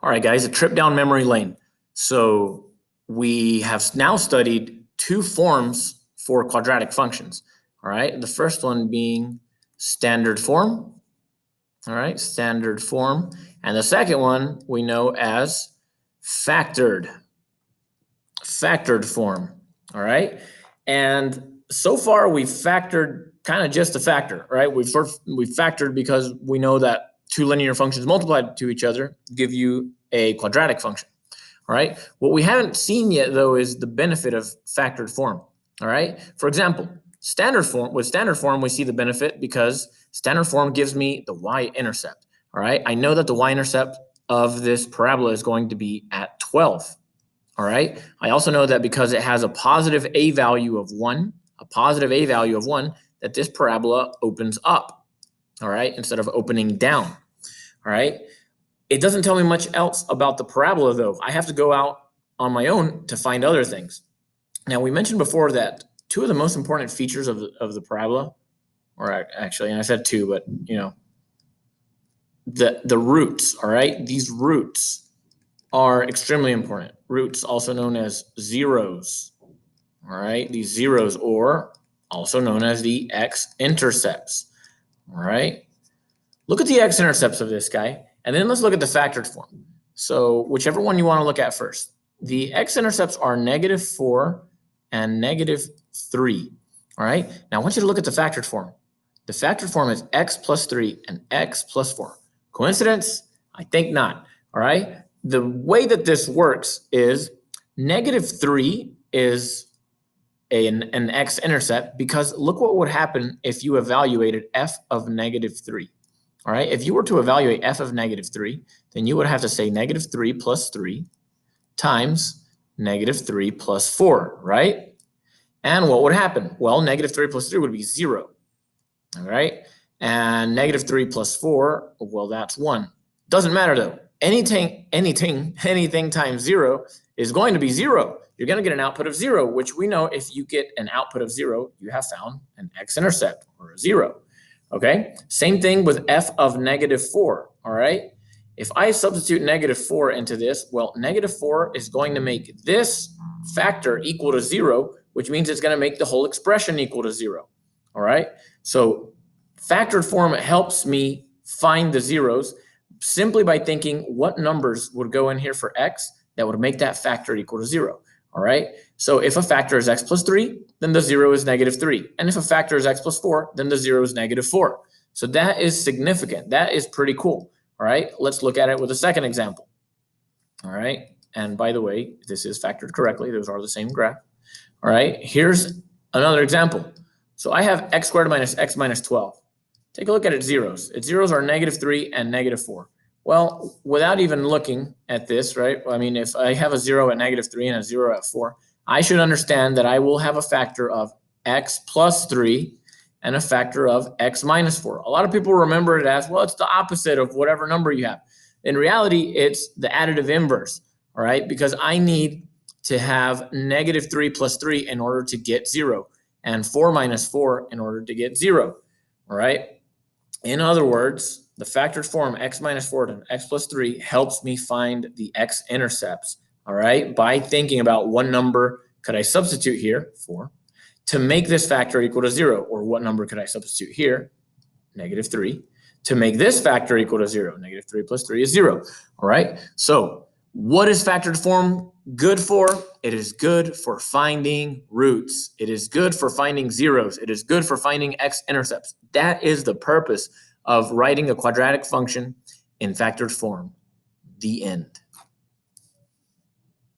All right, guys, a trip down memory lane. So we have now studied two forms for quadratic functions. All right, the first one being standard form. All right, standard form. And the second one we know as factored form. All right, and so far we've factored kind of just a factor, right? We factored because we know that two linear functions multiplied to each other give you a quadratic function. All right. What we haven't seen yet, though, is the benefit of factored form. All right. For example, standard form, we see the benefit because standard form gives me the y-intercept. All right. I know that the y-intercept of this parabola is going to be at 12. All right. I also know that because it has a positive a value of 1, that this parabola opens up. All right. Instead of opening down. All right. It doesn't tell me much else about the parabola, though. I have to go out on my own to find other things. Now, we mentioned before that two of the most important features of the parabola, or actually, I said two, but the roots. All right, these roots are extremely important. Roots, also known as zeros. All right, these zeros, or also known as the x-intercepts. All right, look at the x-intercepts of this guy. And then let's look at the factored form. So whichever one you want to look at first. The x-intercepts are -4 and -3. All right. Now I want you to look at the factored form. The factored form is x plus 3 and x plus 4. Coincidence? I think not. All right. The way that this works is -3 is an x-intercept because look what would happen if you evaluated f of -3. All right, if you were to evaluate f of -3, then you would have to say -3 plus 3 times -3 plus 4, right? And what would happen? Well, -3 plus 3 would be 0, all right? And -3 plus 4, well, that's 1. Doesn't matter, though. Anything times 0 is going to be 0. You're going to get an output of 0, which we know if you get an output of 0, you have found an x-intercept, or a 0. Okay, same thing with f of -4, all right? If I substitute -4 into this, well, -4 is going to make this factor equal to 0, which means it's going to make the whole expression equal to 0, all right? So factored form helps me find the zeros simply by thinking what numbers would go in here for x that would make that factor equal to 0. All right. So if a factor is x plus 3, then the 0 is -3. And if a factor is x plus 4, then the 0 is -4. So that is significant. That is pretty cool. All right. Let's look at it with a second example. All right. And by the way, this is factored correctly. Those are the same graph. All right. Here's another example. So I have x squared minus x minus 12. Take a look at its zeros. Its zeros are -3 and -4. Well, without even looking at this, right? I mean, if I have a 0 at -3 and a 0 at 4, I should understand that I will have a factor of x plus 3 and a factor of x minus 4. A lot of people remember it as, well, it's the opposite of whatever number you have. In reality, it's the additive inverse, all right? Because I need to have -3 plus 3 in order to get 0 and 4 minus 4 in order to get 0, all right? In other words, the factored form x minus 4 to x plus 3 helps me find the x-intercepts, all right, by thinking about what number could I substitute here, 4, to make this factor equal to 0, or what number could I substitute here, -3, to make this factor equal to 0. -3 plus 3 is 0, all right? So what is factored form good for? It is good for finding roots. It is good for finding zeros. It is good for finding x-intercepts. That is the purpose of writing a quadratic function in factored form. The end.